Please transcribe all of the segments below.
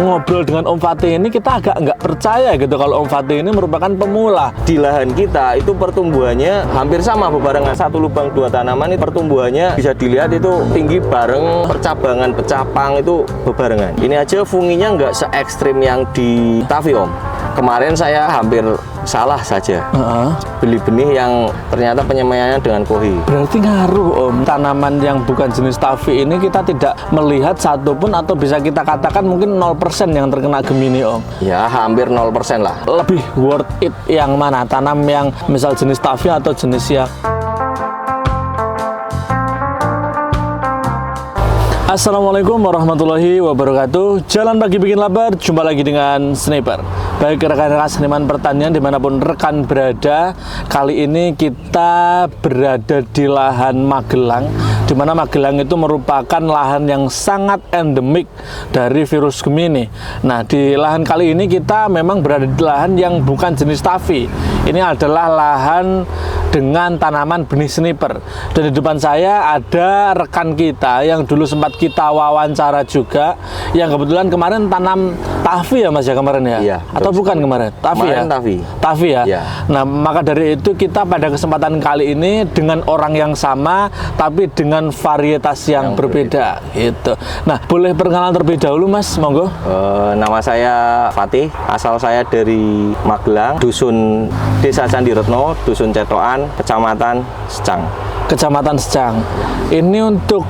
ngobrol dengan Om Fatih ini kita agak nggak percaya gitu kalau Om Fatih ini merupakan pemula. Di lahan kita itu pertumbuhannya hampir sama bebarengan, satu lubang dua tanaman itu pertumbuhannya bisa dilihat itu tinggi bareng, percabangan pecah pang itu bebarengan. Ini aja funginya nggak se ekstrim yang di Tavi Om. Kemarin saya hampir salah saja beli benih yang ternyata penyemaiannya dengan kohi. Berarti ngaruh Om, tanaman yang bukan jenis Tavi ini kita tidak melihat satupun atau bisa kita katakan mungkin 0% yang terkena Gemini Om. Ya hampir 0% lah. Lebih worth it yang mana? Tanam yang misal jenis Tavi atau jenis yang Assalamualaikum warahmatullahi wabarakatuh. Jalan pagi bikin lapar, jumpa lagi dengan Sniper. Baik rekan-rekan seniman pertanian dimanapun rekan berada, kali ini kita berada di lahan Magelang, di mana Magelang itu merupakan lahan yang sangat endemik dari virus Gemini. Nah, di lahan kali ini kita memang berada di lahan yang bukan jenis Tavi. Ini adalah lahan dengan tanaman benih Sniper. Dan di depan saya ada rekan kita yang dulu sempat kita wawancara juga, yang kebetulan kemarin tanam Tavi ya Mas ya kemarin ya? Iya. Atau bukan kemarin? Tavi ya? Tavi ya? Iya. Nah, maka dari itu kita pada kesempatan kali ini dengan orang yang sama tapi dengan varietas yang berbeda gitu. Nah, boleh perkenalan terlebih dahulu Mas, monggo. Nama saya Fatih, asal saya dari Magelang, dusun Desa Candiretno, dusun Cetokan, Kecamatan Secang. Kecamatan Secang. Ini untuk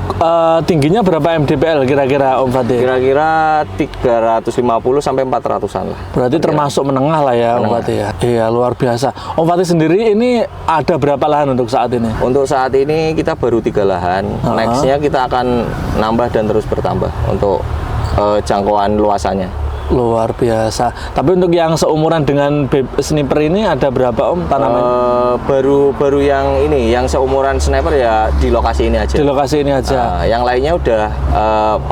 tingginya berapa mdpl kira-kira Om Fatih? Kira-kira 350 sampai 400-an lah. Berarti termasuk menengah lah ya Om Fatih ya. Iya, luar biasa. Om Fatih sendiri ini ada berapa lahan untuk saat ini? Untuk saat ini kita baru 3 lahan. Nextnya kita akan nambah dan terus bertambah untuk jangkauan luasannya. Luar biasa. Tapi untuk yang seumuran dengan Sniper ini ada berapa Om tanaman? Baru yang ini, yang seumuran Sniper ya di lokasi ini aja. Di lokasi ini aja. Yang lainnya udah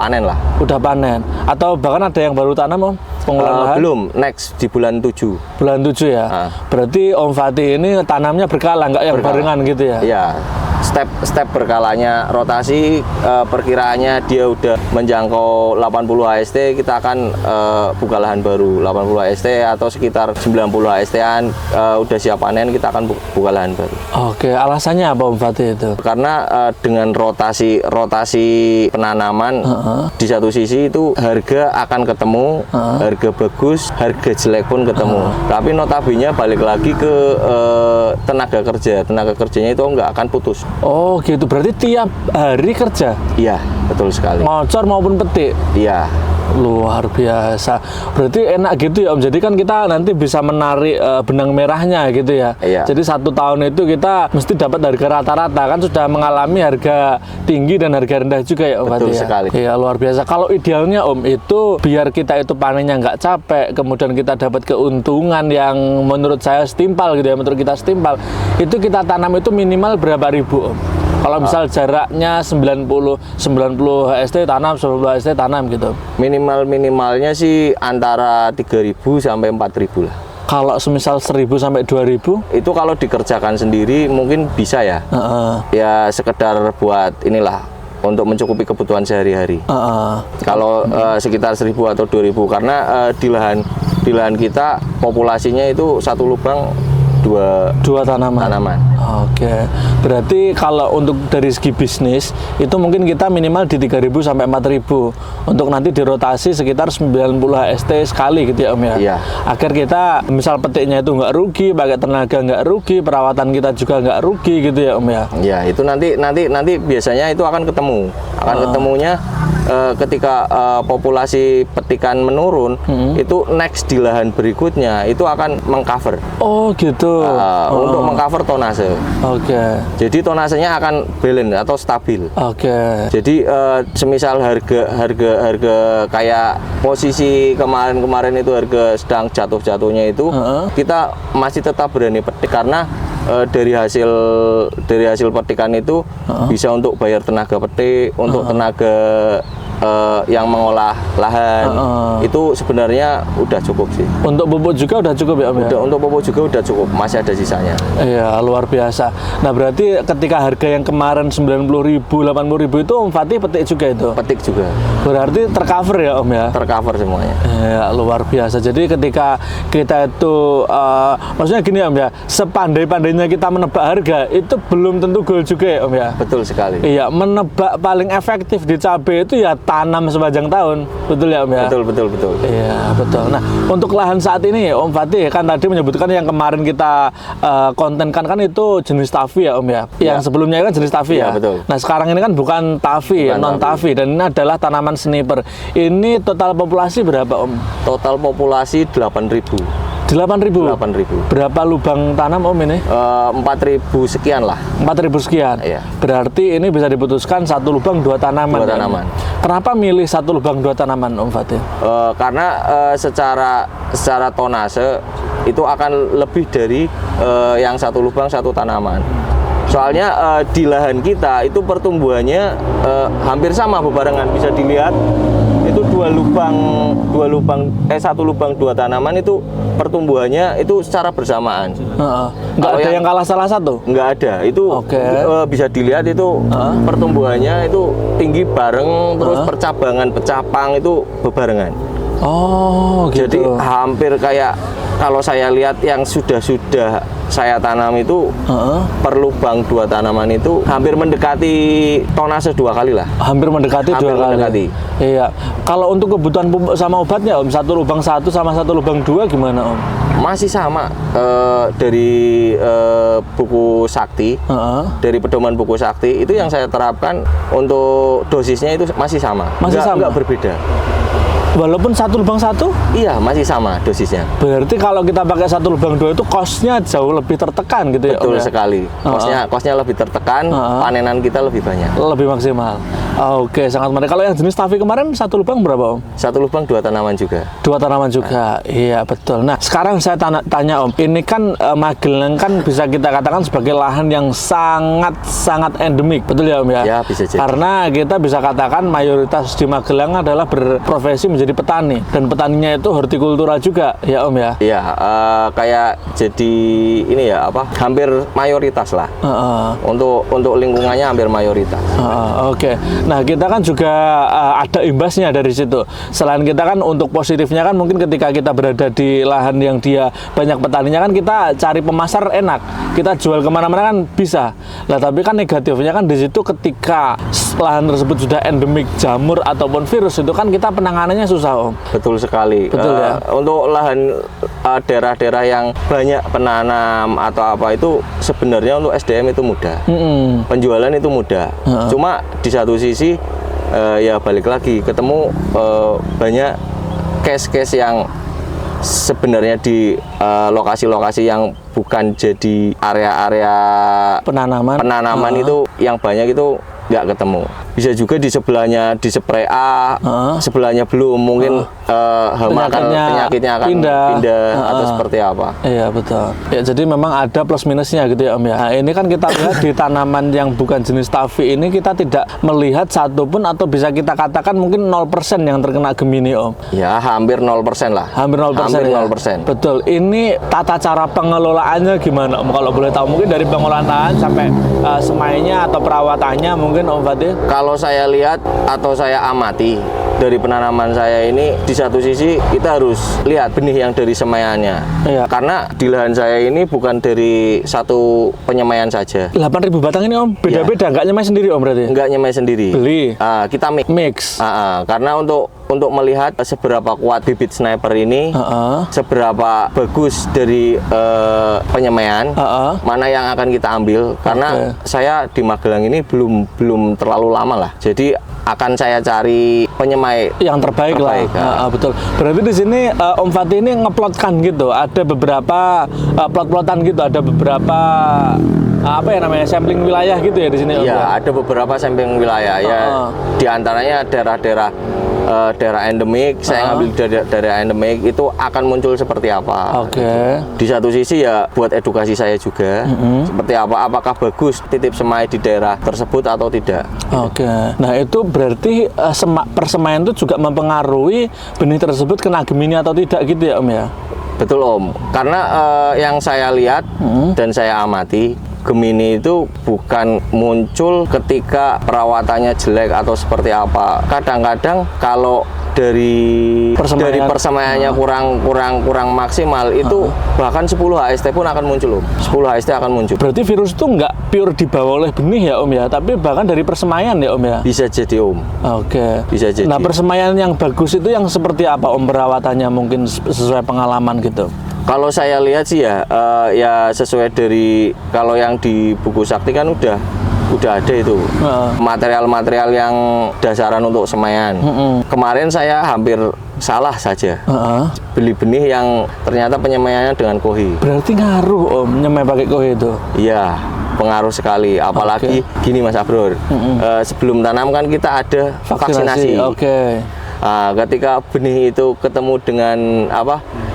panen lah. Udah panen. Atau bahkan ada yang baru tanam Om? Pengolahan lahan? Belum, next di bulan 7. Bulan 7 ya? Berarti Om Fatih ini tanamnya berkala, nggak yang barengan gitu ya? Iya. Step berkalanya rotasi, perkiraannya dia udah menjangkau 80 HST, kita akan buka lahan baru 80 HST atau sekitar 90 HST-an udah siap panen, kita akan buka lahan baru. Oke, alasannya apa Om Fatih itu? Karena dengan rotasi penanaman di satu sisi itu harga akan ketemu, harga bagus, harga jelek pun ketemu. Tapi notabene balik lagi ke tenaga kerjanya itu nggak akan putus. Oh gitu, berarti tiap hari kerja? Iya, betul sekali. Ngocor maupun petik? Iya. Luar biasa. Berarti enak gitu ya Om. Jadi kan kita nanti bisa menarik benang merahnya gitu ya. Iya. Jadi 1 tahun itu kita mesti dapat harga rata-rata, kan sudah mengalami harga tinggi dan harga rendah juga ya Om. Betul sekali. Iya, luar biasa. Kalau idealnya Om itu biar kita itu panennya nggak capek, kemudian kita dapat keuntungan yang menurut saya setimpal gitu ya, menurut kita setimpal, itu kita tanam itu minimal berapa ribu Om? Kalau misal jaraknya 90 HST tanam, 90 HST tanam gitu. Minimalnya sih antara 3.000 sampai 4.000 lah. Kalau semisal 1.000 sampai 2.000? Itu kalau dikerjakan sendiri mungkin bisa ya. Ya sekedar buat inilah, untuk mencukupi kebutuhan sehari-hari. Kalau sekitar 1.000 atau 2.000, karena di lahan kita populasinya itu satu lubang dua tanaman. Oke. Berarti kalau untuk dari segi bisnis itu mungkin kita minimal di 3.000 sampai 4.000 untuk nanti dirotasi sekitar 90 HST sekali gitu ya Om ya. Iya. Agar kita misal petiknya itu nggak rugi, pakai tenaga nggak rugi, perawatan kita juga nggak rugi gitu ya Om ya. Iya, itu nanti biasanya itu akan ketemu. Ketemunya ketika populasi petikan menurun, itu next di lahan berikutnya itu akan mengcover. Oh gitu. Untuk mengcover tonase. Oke. Jadi tonasenya akan balance atau stabil. Oke. Jadi semisal harga kayak posisi kemarin itu harga sedang jatuhnya itu, kita masih tetap berani petik karena dari hasil petikan itu bisa untuk bayar tenaga petik, untuk tenaga yang mengolah lahan itu sebenarnya udah cukup sih. Untuk pupuk juga udah cukup ya Om ya? Untuk pupuk juga udah cukup, masih ada sisanya. Iya, luar biasa. Nah, berarti ketika harga yang kemarin 90.000, 80.000 itu Om Fatih petik juga itu? Petik juga. Berarti tercover ya Om ya? Tercover semuanya. Ya, luar biasa. Jadi ketika kita itu, maksudnya gini Om ya, sepandai-pandainya kita menebak harga, itu belum tentu goal juga ya Om ya? Betul sekali. Iya, menebak paling efektif di cabai itu ya tanam sepanjang tahun. Betul ya Om ya? Betul. Iya, betul. Nah, untuk lahan saat ini Om Fatih kan tadi menyebutkan yang kemarin kita kontenkan kan itu jenis Tavi ya Om ya? Yang sebelumnya kan jenis Tavi ya? Betul. Nah, sekarang ini kan bukan Tavi, non Tavi, dan ini adalah tanaman sniper. Ini total populasi berapa Om? Total populasi 8.000. 8.000? 8.000. Berapa lubang tanam Om ini? 4.000 sekian lah. 4.000 sekian? Iya. Berarti ini bisa diputuskan satu lubang dua tanaman. Dua tanaman. Kenapa milih satu lubang dua tanaman Om Fatih? Karena secara tonase itu akan lebih dari yang satu lubang satu tanaman. Soalnya di lahan kita itu pertumbuhannya hampir sama bebarengan, bisa dilihat itu satu lubang dua tanaman itu pertumbuhannya itu secara bersamaan. Nggak ada yang kalah salah satu? Nggak ada, itu bisa dilihat itu pertumbuhannya itu tinggi bareng, terus percabangan pecapang itu bebarengan. Oh gitu. Jadi hampir kayak kalau saya lihat yang sudah saya tanam itu per lubang dua tanaman itu hampir mendekati tonase 2 kali lah. Hampir mendekati hampir 2 kali. Mendekati. Iya. Kalau untuk kebutuhan pupuk sama obatnya Om, satu lubang 1 sama satu lubang 2 gimana Om? Masih sama dari buku sakti, dari pedoman buku sakti itu yang saya terapkan untuk dosisnya itu masih sama. Nggak berbeda. Walaupun satu lubang 1? Iya, masih sama dosisnya. Berarti kalau kita pakai satu lubang 2 itu cost-nya jauh lebih tertekan gitu ya? Betul sekali. Cost-nya lebih tertekan, panenan kita lebih banyak. Lebih maksimal. Oke, sangat menarik. Kalau yang jenis Tavi kemarin satu lubang berapa Om? Satu lubang 2 tanaman juga. 2 tanaman juga. Iya, betul. Nah, sekarang saya tanya Om, ini kan Magelang kan bisa kita katakan sebagai lahan yang sangat endemik. Betul ya Om ya? Ya, bisa jadi. Karena kita bisa katakan mayoritas di Magelang adalah berprofesi menjadi petani, dan petaninya itu hortikultura juga ya Om ya? Iya, kayak jadi ini ya hampir mayoritas lah. Untuk lingkungannya hampir mayoritas. Oke. Nah, kita kan juga ada imbasnya dari situ. Selain kita kan untuk positifnya kan mungkin ketika kita berada di lahan yang dia banyak petaninya kan kita cari pemasar enak, kita jual kemana-mana kan bisa. Nah, tapi kan negatifnya kan di situ ketika lahan tersebut sudah endemik jamur ataupun virus itu kan kita penanganannya susah Om. Betul sekali. Betul ya. Untuk lahan daerah-daerah yang banyak penanam atau apa itu sebenarnya untuk SDM itu mudah. Penjualan itu mudah. Cuma di satu sisi ya balik lagi ketemu banyak case-case yang sebenarnya di lokasi-lokasi yang bukan jadi area-area penanaman itu yang banyak itu nggak ketemu. Bisa juga di sebelahnya di spray A, sebelahnya belum, mungkin penyakitnya akan pindah atau seperti apa. Iya betul. Ya jadi memang ada plus minusnya gitu ya Om ya. Nah, ini kan kita lihat di tanaman yang bukan jenis Tavi ini kita tidak melihat satupun atau bisa kita katakan mungkin 0% yang terkena Gemini Om. Ya hampir 0% lah. Hampir 0%. Hampir 0%. Ya? Betul. Ini tata cara pengelolaannya gimana Om? Kalau boleh tahu mungkin dari pengolahan lahan sampai semainya atau perawatannya mungkin Om Fatih. Kalau saya lihat atau saya amati dari penanaman saya ini, di satu sisi kita harus lihat benih yang dari semaiannya. Iya. Karena di lahan saya ini bukan dari satu penyemaian saja. 8.000 batang ini Om, beda-beda, nggak nyemai sendiri Om berarti? Nggak nyemai sendiri. Beli? Kita mix. Karena untuk melihat seberapa kuat bibit sniper ini, seberapa bagus dari penyemaian, mana yang akan kita ambil. Karena saya di Magelang ini belum terlalu lama lah. Jadi akan saya cari penyemai yang terbaik lah. Betul. Berarti di sini Om Fatih ini ngeplotkan gitu. Ada beberapa plot-plotan gitu. Ada beberapa apa ya namanya sampling wilayah gitu ya di sini. Iya, ada beberapa sampling wilayah ya. Di antaranya daerah-daerah daerah endemik, saya ngambil dari daerah endemik, itu akan muncul seperti apa. Oke. Di satu sisi ya buat edukasi saya juga, seperti apa, apakah bagus titip semai di daerah tersebut atau tidak. Oke. Nah itu berarti persemaian itu juga mempengaruhi benih tersebut kena Gemini atau tidak gitu ya Om ya? Betul Om, karena yang saya lihat dan saya amati, Gemini itu bukan muncul ketika perawatannya jelek atau seperti apa. Kadang-kadang kalau dari persemaiannya kurang maksimal, itu bahkan 10 HST pun akan muncul Om. 10 HST akan muncul. Berarti virus itu nggak pure dibawa oleh benih ya Om ya, tapi bahkan dari persemaian ya Om ya? Bisa jadi Om. Oke. Bisa jadi. Nah persemaian yang bagus itu yang seperti apa Om perawatannya, mungkin sesuai pengalaman gitu? Kalau saya lihat sih ya, ya sesuai dari, kalau yang di buku sakti kan udah ada itu material-material yang dasaran untuk semaian. Kemarin saya hampir salah saja beli benih yang ternyata penyemaiannya dengan kohi. Berarti ngaruh Om nyemai pakai kohi itu? Iya, pengaruh sekali. Apalagi gini Mas Abror, sebelum tanam kan kita ada vaksinasi. Oke. Ketika benih itu ketemu dengan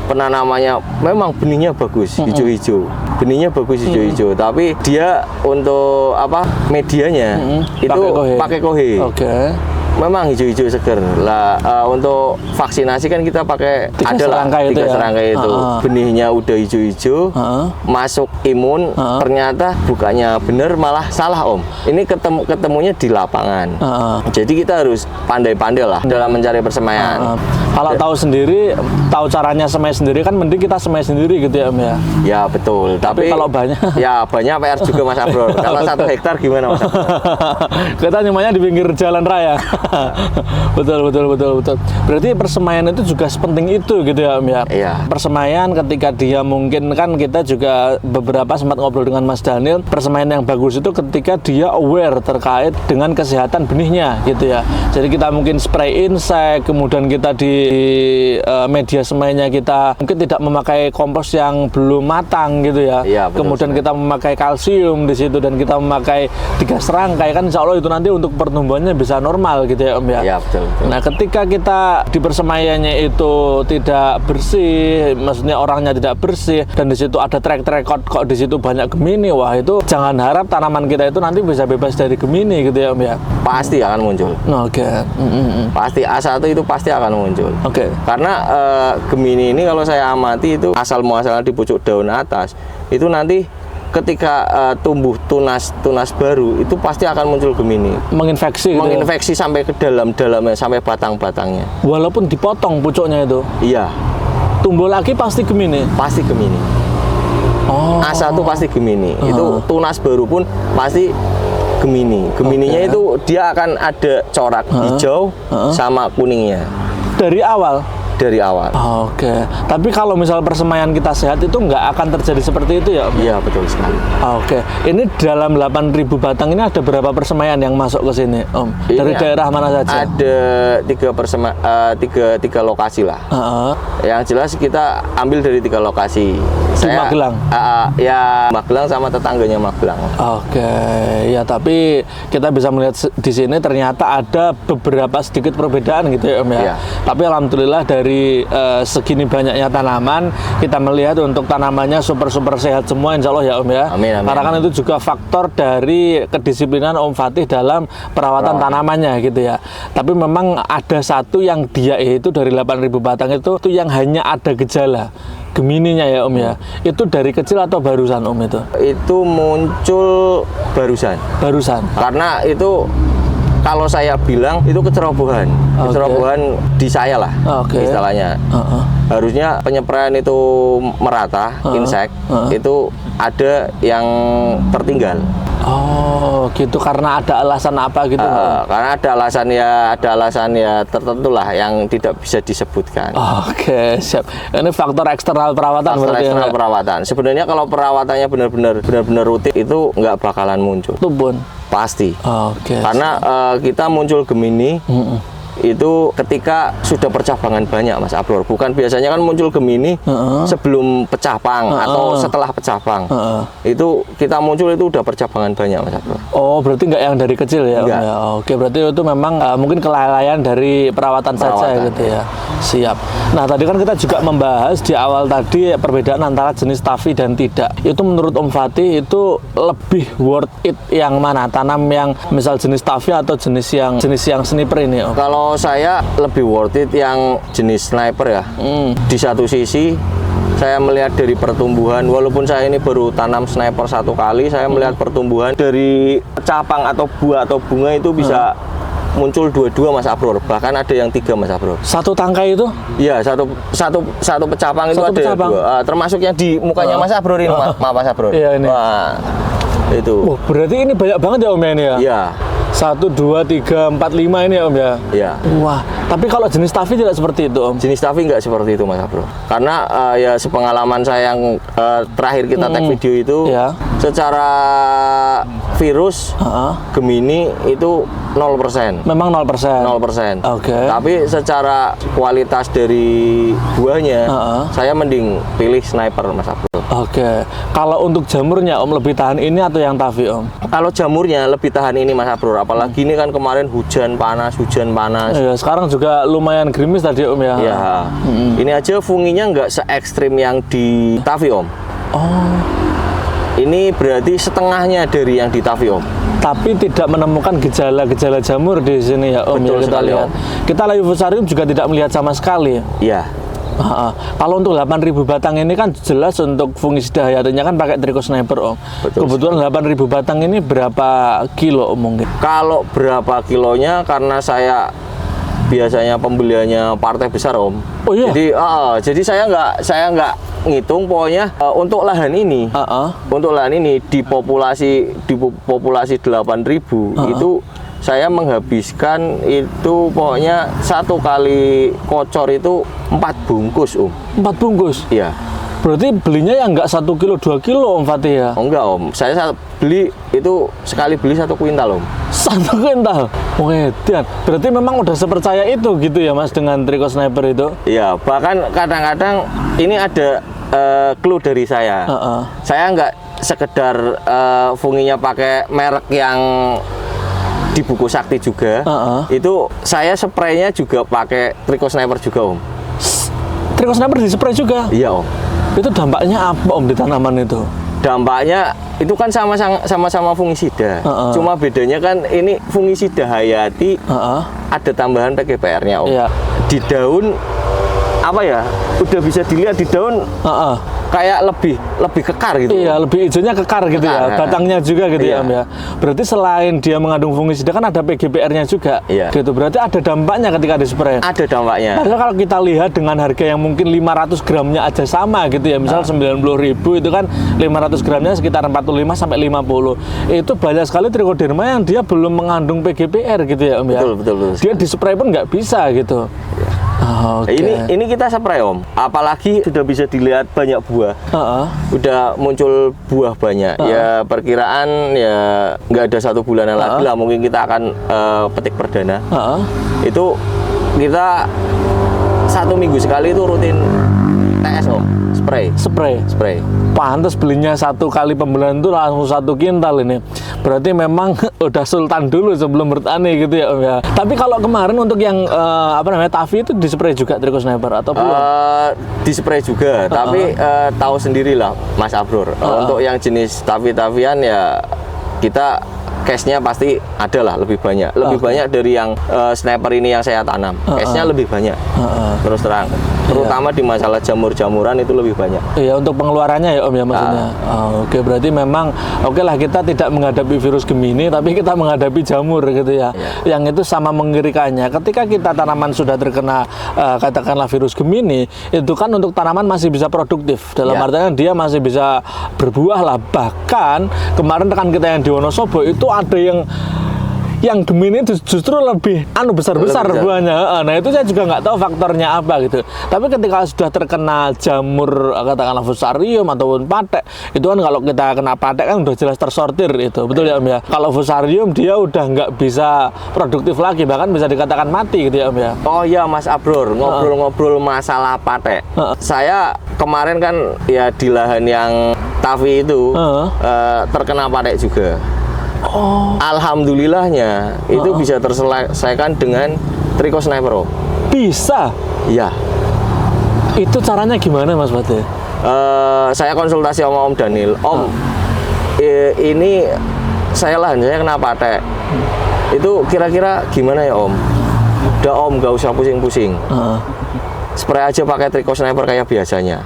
penanamannya, memang benihnya bagus, hijau-hijau. Benihnya bagus hijau-hijau, tapi dia untuk medianya itu pakai kohe. Oke. Memang hijau-hijau seger lah. Untuk vaksinasi kan kita pakai adalah 3 serangkai itu. Benihnya udah hijau-hijau, masuk imun, ternyata bukannya bener malah salah Om. Ini ketemunya di lapangan. Jadi kita harus pandai-pandai lah dalam mencari persemaian. Kalau tahu sendiri, tahu caranya semai sendiri kan mending kita semai sendiri gitu ya Om ya. Ya betul. Tapi kalau banyak, ya banyak PR juga Mas Abror. Kalau 1 hektar gimana Mas Abror? Kita nyemainya di pinggir jalan raya. Betul. Berarti persemaian itu juga sepenting itu gitu ya Om ya. Iya. Persemaian ketika dia mungkin kan kita juga beberapa sempat ngobrol dengan Mas Daniel, persemaian yang bagus itu ketika dia aware terkait dengan kesehatan benihnya gitu ya. Jadi kita mungkin spray insect, kemudian kita di media semainya kita mungkin tidak memakai kompos yang belum matang gitu ya. Iya, betul, kemudian kita memakai kalsium di situ dan kita memakai 3 serangkai, kan insya Allah itu nanti untuk pertumbuhannya bisa normal gitu ya Om ya. Iya betul. Nah ketika kita di persemaiannya itu tidak bersih, maksudnya orangnya tidak bersih, dan di situ ada track record kok di situ banyak Gemini, wah itu jangan harap tanaman kita itu nanti bisa bebas dari Gemini gitu ya Om ya. Pasti akan muncul. Oke. Pasti A1 itu pasti akan muncul. Oke. Karena Gemini ini kalau saya amati itu asal muasalnya di pucuk daun atas, itu nanti ketika tumbuh tunas baru itu pasti akan muncul Gemini. Menginfeksi gitu. Menginfeksi sampai ke dalamnya, sampai batang-batangnya. Walaupun dipotong pucuknya itu. Iya. Tumbuh lagi pasti Gemini. Pasti Gemini. A1 pasti Gemini. Itu tunas baru pun pasti Gemini. Gemininya itu dia akan ada corak hijau sama kuningnya. Dari awal. Dari awal. Oke. Tapi kalau misal persemaian kita sehat itu nggak akan terjadi seperti itu ya Om? Iya betul sekali. Oke. Ini dalam 8.000 batang ini ada berapa persemaian yang masuk ke sini Om? Dari daerah mana saja? Ada 3 lokasi lah. Yang jelas kita ambil dari 3 lokasi. Di Magelang? Ya Magelang sama tetangganya Magelang. Oke. Ya tapi kita bisa melihat di sini ternyata ada beberapa sedikit perbedaan gitu ya Om ya. Iya. Tapi alhamdulillah dari segini banyaknya tanaman, kita melihat untuk tanamannya super sehat semua insya Allah ya Om ya. Amin. Karena kan itu juga faktor dari kedisiplinan Om Fatih dalam perawatan tanamannya gitu ya. Tapi memang ada satu yang dia itu dari 8.000 batang itu yang hanya ada gejala Gemininya ya Om ya. Itu dari kecil atau barusan Om itu? Itu muncul barusan. Karena itu kalau saya bilang itu kecerobohan. Kecerobohan di saya lah istilahnya. Harusnya penyepraian itu merata, insek itu ada yang tertinggal. Oh gitu, karena ada alasan apa gitu? Karena ada alasan ya tertentu lah yang tidak bisa disebutkan. Oke, siap. Ini faktor eksternal perawatan. Faktor eksternal perawatan. Sebenarnya kalau perawatannya benar-benar rutin itu nggak bakalan muncul. Itu pun pasti. Oke. Karena kita muncul Gemini itu ketika sudah percabangan banyak Mas Abror. Bukan biasanya kan muncul Gemini sebelum pecah pang atau setelah pecah pang. Itu kita muncul itu udah percabangan banyak Mas Abror. Oh, berarti nggak yang dari kecil ya? Enggak. Ya, oke, berarti itu memang mungkin kelalaian dari perawatan saja gitu ya. Siap. Nah, tadi kan kita juga membahas di awal tadi perbedaan antara jenis Tavi dan tidak. Itu menurut Om Fatih itu lebih worth it yang mana? Tanam yang misal jenis Tavi atau jenis yang sniper ini Om? Kalau saya lebih worth it yang jenis sniper ya. Di satu sisi saya melihat dari pertumbuhan, walaupun saya ini baru tanam sniper 1 kali, saya melihat pertumbuhan dari capang atau buah atau bunga itu bisa muncul 2 Mas Abror, bahkan ada yang 3 Mas Abror. Satu tangkai itu? Iya, satu pecapang itu Satu ada pecapang. 2. Termasuk yang di mukanya Mas Abror ini, Mas Abror. Iya, ini. Wah, itu. Wah, berarti ini banyak banget ya Om ya ini ya? Iya. 1, 2, 3, 4, 5 ini ya Om ya? Iya. Wah, tapi kalau jenis Tavi tidak seperti itu Om? Jenis Tavi nggak seperti itu Mas Abror. Karena ya sepengalaman saya yang terakhir kita tag video itu, Iya. secara virus Gemini itu 0%. Memang 0%? 0%. Oke. Tapi secara kualitas dari buahnya, saya mending pilih sniper Mas Abror. Oke. Kalau untuk jamurnya Om lebih tahan ini atau yang Tavi Om? Kalau jamurnya lebih tahan ini Mas Abror, apalagi ini kan kemarin hujan panas. Ya, sekarang juga lumayan gerimis tadi Om ya? Ya, ini aja funginya nggak se ekstrim yang di Tavi Om. Oh. Ini berarti setengahnya dari yang di Tavi Om. Tapi tidak menemukan gejala-gejala jamur di sini ya Om. Betul Ya, kita sekali, lihat. Om. Kita live fusarium juga tidak melihat sama sekali. Iya. Kalau untuk 8.000 batang ini kan jelas untuk fungisida hayatinya kan pakai Tricho Sniper Om. Betul. Kebetulan 8.000 batang ini berapa kilo Om mungkin? Kalau berapa kilonya, karena saya biasanya pembeliannya partai besar Om. Oh iya? Jadi saya nggak ngitung, pokoknya untuk lahan ini, di populasi 8.000 itu saya menghabiskan itu pokoknya 1 kali kocor itu 4 bungkus Om. 4 bungkus? Iya. Berarti belinya yang nggak 1 kilo 2 kilo Om Fatih ya? Oh, enggak Om, saya beli itu sekali beli 1 kuintal Om. 1 kuintal? Wedian. Berarti memang udah sepercaya itu gitu ya Mas dengan Tricho Sniper itu? Iya, bahkan kadang-kadang ini ada clue dari saya. Saya nggak sekedar funginya pakai merek yang di buku sakti juga. Itu saya spraynya juga pakai Tricho Sniper juga Om. Tricho Sniper di spray juga? Iya Om. Itu dampaknya apa Om di tanaman itu? Dampaknya itu kan sama-sama fungisida. Cuma bedanya kan ini fungisida hayati, ada tambahan PGPR-nya Om. Iya. Di daun apa ya? Udah bisa dilihat di daun kayak lebih kekar gitu. Iya, lebih hijaunya kekar gitu ya. Batangnya juga gitu ya Om ya. Berarti selain dia mengandung fungisida kan ada PGPR-nya juga. Iya. Gitu. Berarti ada dampaknya ketika di spray. Ada dampaknya. Padahal kalau kita lihat dengan harga yang mungkin 500 gramnya aja sama gitu ya. Misal 90.000 itu kan 500 gramnya sekitar 45 sampai 50. Itu banyak sekali trichoderma yang dia belum mengandung PGPR gitu ya Om ya. Betul. Dia di spray pun nggak bisa gitu. Oke. Ini kita spray Om. Apalagi sudah bisa dilihat banyak buah. Udah muncul buah banyak. Ya perkiraan ya nggak ada 1 bulanan lagi lah mungkin kita akan petik perdana. Itu kita 1 minggu sekali itu rutin TS Om. Spray. Pantes belinya 1 kali pembelian itu langsung 1 kintal ini. Berarti memang udah sultan dulu sebelum bertani gitu ya Om ya. Tapi kalau kemarin untuk yang Tavi itu di spray juga Tricho Sniper atau belum? Di spray juga, tapi tahu sendirilah Mas Abror. Untuk yang jenis Tavian ya kita cashnya pasti ada lah lebih banyak. Lebih banyak dari yang sniper ini yang saya tanam. Cashnya lebih banyak. Terus terang. Terutama di masalah jamur-jamuran itu lebih banyak. Iya, untuk pengeluarannya ya Om ya maksudnya. Oke, berarti memang oke lah kita tidak menghadapi virus Gemini, tapi kita menghadapi jamur gitu ya. Yang itu sama mengerikannya. Ketika kita tanaman sudah terkena katakanlah virus Gemini, itu kan untuk tanaman masih bisa produktif. Dalam artian dia masih bisa berbuah lah. Bahkan kemarin rekan kita yang di Wonosobo itu ada yang Gemini justru lebih besar-besar Lebih besar. buahnya. Nah itu saya juga nggak tahu faktornya apa gitu. Tapi ketika sudah terkena jamur katakanlah fusarium ataupun patek, itu kan kalau kita kena patek kan udah jelas tersortir itu, betul ya Om ya. Kalau fusarium dia udah nggak bisa produktif lagi, bahkan bisa dikatakan mati gitu ya Om ya. Oh iya Mas Abror, ngobrol-ngobrol masalah patek. Saya kemarin kan ya di lahan yang Tavi itu terkena patek juga. Alhamdulillahnya itu bisa terselesaikan dengan Trico Sniper Om. Bisa? Iya. Itu caranya gimana Mas Fatih? Saya konsultasi sama Om Daniel. Om, ini lahan saya kena patek. Itu kira-kira gimana ya Om? Udah Om, gak usah pusing-pusing. Spray aja pakai Trico Sniper kayak biasanya.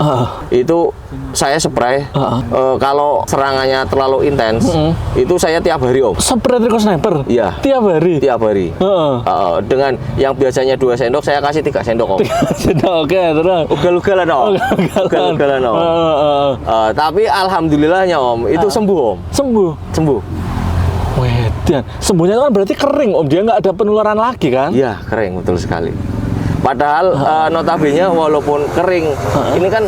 Itu saya spray. Kalau serangannya terlalu intens, itu saya tiap hari Om. Spray Trico Sniper? Iya. Tiap hari? Tiap hari. Dengan yang biasanya 2 sendok, saya kasih 3 sendok Om. Oke, terus. Ugal-ugalan Om. Ugal-ugalan Om. Tapi alhamdulillahnya Om, itu sembuh Om. Sembuh. Wedan, sembuhnya kan berarti kering Om, dia nggak ada penularan lagi kan? Iya, kering, betul sekali. Padahal notabene walaupun kering, ini kan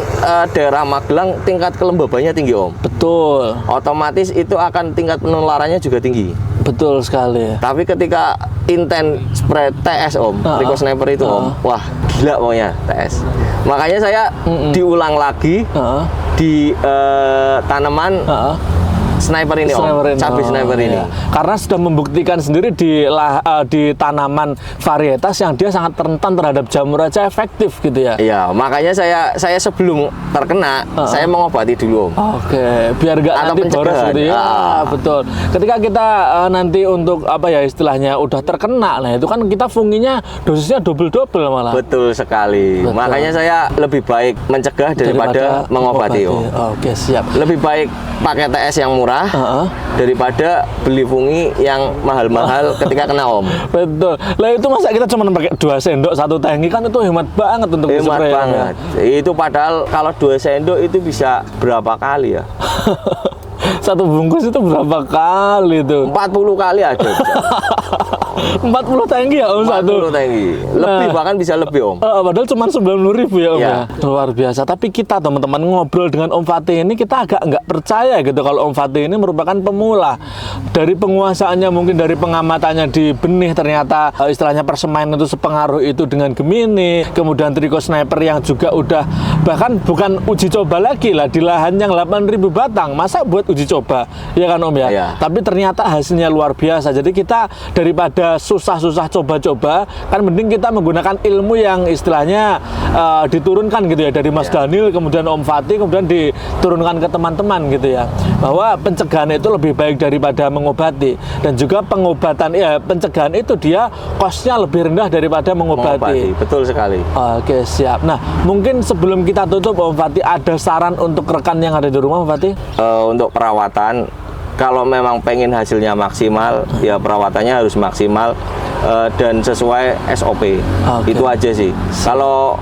daerah Magelang tingkat kelembabannya tinggi Om. Betul. Otomatis itu akan tingkat penularannya juga tinggi. Betul sekali. Tapi ketika intent spray TS Om, Trico Sniper itu Om, wah gila pokoknya TS. Makanya saya diulang lagi di tanaman sniper ini Om, cabai sniper ini. Iya. Karena sudah membuktikan sendiri di tanaman varietas yang dia sangat rentan terhadap jamur aja efektif gitu ya. Iya, makanya saya sebelum terkena, saya mengobati dulu Om. Oke, biar nggak nanti boros gitu ya. Betul. Ketika kita nanti untuk apa ya istilahnya udah terkena, nah itu kan kita funginya dosisnya double malah. Betul sekali. Betul. Makanya saya lebih baik mencegah daripada mengobati Om. Oke, siap. Lebih baik pakai TS yang murah daripada beli fungi yang mahal-mahal ketika kena Om. Betul. Lah itu masa kita cuma pakai 2 sendok 1 tangki, kan itu hemat banget untuk Hemat spray, banget. Ya. Itu padahal kalau 2 sendok itu bisa berapa kali ya? 1 bungkus itu berapa kali tuh? 40 kali ada. 40 tangki ya Om 40 tangki. Lebih bahkan bisa lebih Om. Padahal cuma 90.000 ya Om Ya. ya. Luar biasa. Tapi kita teman-teman ngobrol dengan Om Fatih ini, kita agak nggak percaya gitu kalau Om Fatih ini merupakan pemula. Dari penguasaannya, mungkin dari pengamatannya di benih, ternyata istilahnya persemaian itu sepengaruh itu dengan Gemini. Kemudian Trico Sniper yang juga udah bahkan bukan uji coba lagi lah di lahan yang 8.000 batang. Masa buat uji coba? Ya kan Om ya? Ya. Tapi ternyata hasilnya luar biasa. Jadi kita daripada susah-susah coba-coba, kan mending kita menggunakan ilmu yang istilahnya diturunkan gitu ya dari Mas Daniel, kemudian Om Fatih, kemudian diturunkan ke teman-teman gitu ya, bahwa pencegahan itu lebih baik daripada mengobati, dan juga pengobatan pencegahan itu dia kosnya lebih rendah daripada mengobati. Betul sekali. Oke, siap. Nah, mungkin sebelum kita tutup Om Fatih, ada saran untuk rekan yang ada di rumah Om Fatih? Untuk perawatan, kalau memang pengen hasilnya maksimal, ya perawatannya harus maksimal dan sesuai SOP. Itu aja sih. Kalau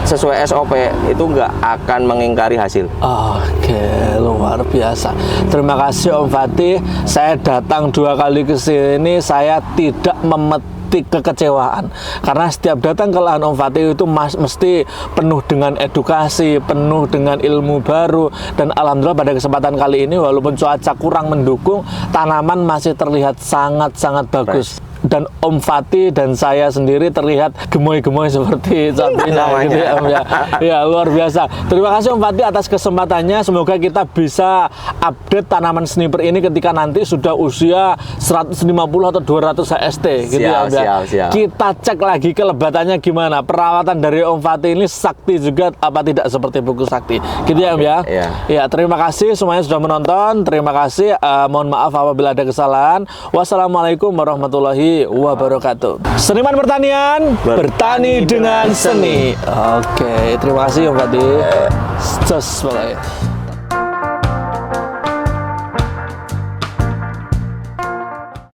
sesuai SOP itu nggak akan mengingkari hasil. Oke, luar biasa. Terima kasih Om Fatih. Saya datang 2 kali ke sini, saya tidak memetik kekecewaan, karena setiap datang ke lahan Om Fatih itu mesti penuh dengan edukasi, penuh dengan ilmu baru, dan alhamdulillah pada kesempatan kali ini walaupun cuaca kurang mendukung, tanaman masih terlihat sangat-sangat bagus. Dan Om Fatih dan saya sendiri terlihat gemoy-gemoy seperti cabainya gitu ya Om ya. Ya, luar biasa. Terima kasih Om Fatih atas kesempatannya. Semoga kita bisa update tanaman sniper ini ketika nanti sudah usia 150 atau 200 HST gitu ya Om ya. Siap. Kita cek lagi kelebatannya gimana. Perawatan dari Om Fatih ini sakti juga apa tidak seperti buku sakti. Gitu ya Om ya. Ya, terima kasih semuanya sudah menonton. Terima kasih. Mohon maaf apabila ada kesalahan. Wassalamualaikum warahmatullahi wabarakatuh. Seniman pertanian, bertani dengan seni. Oke, terima kasih Om Fatih. Just pokoknya.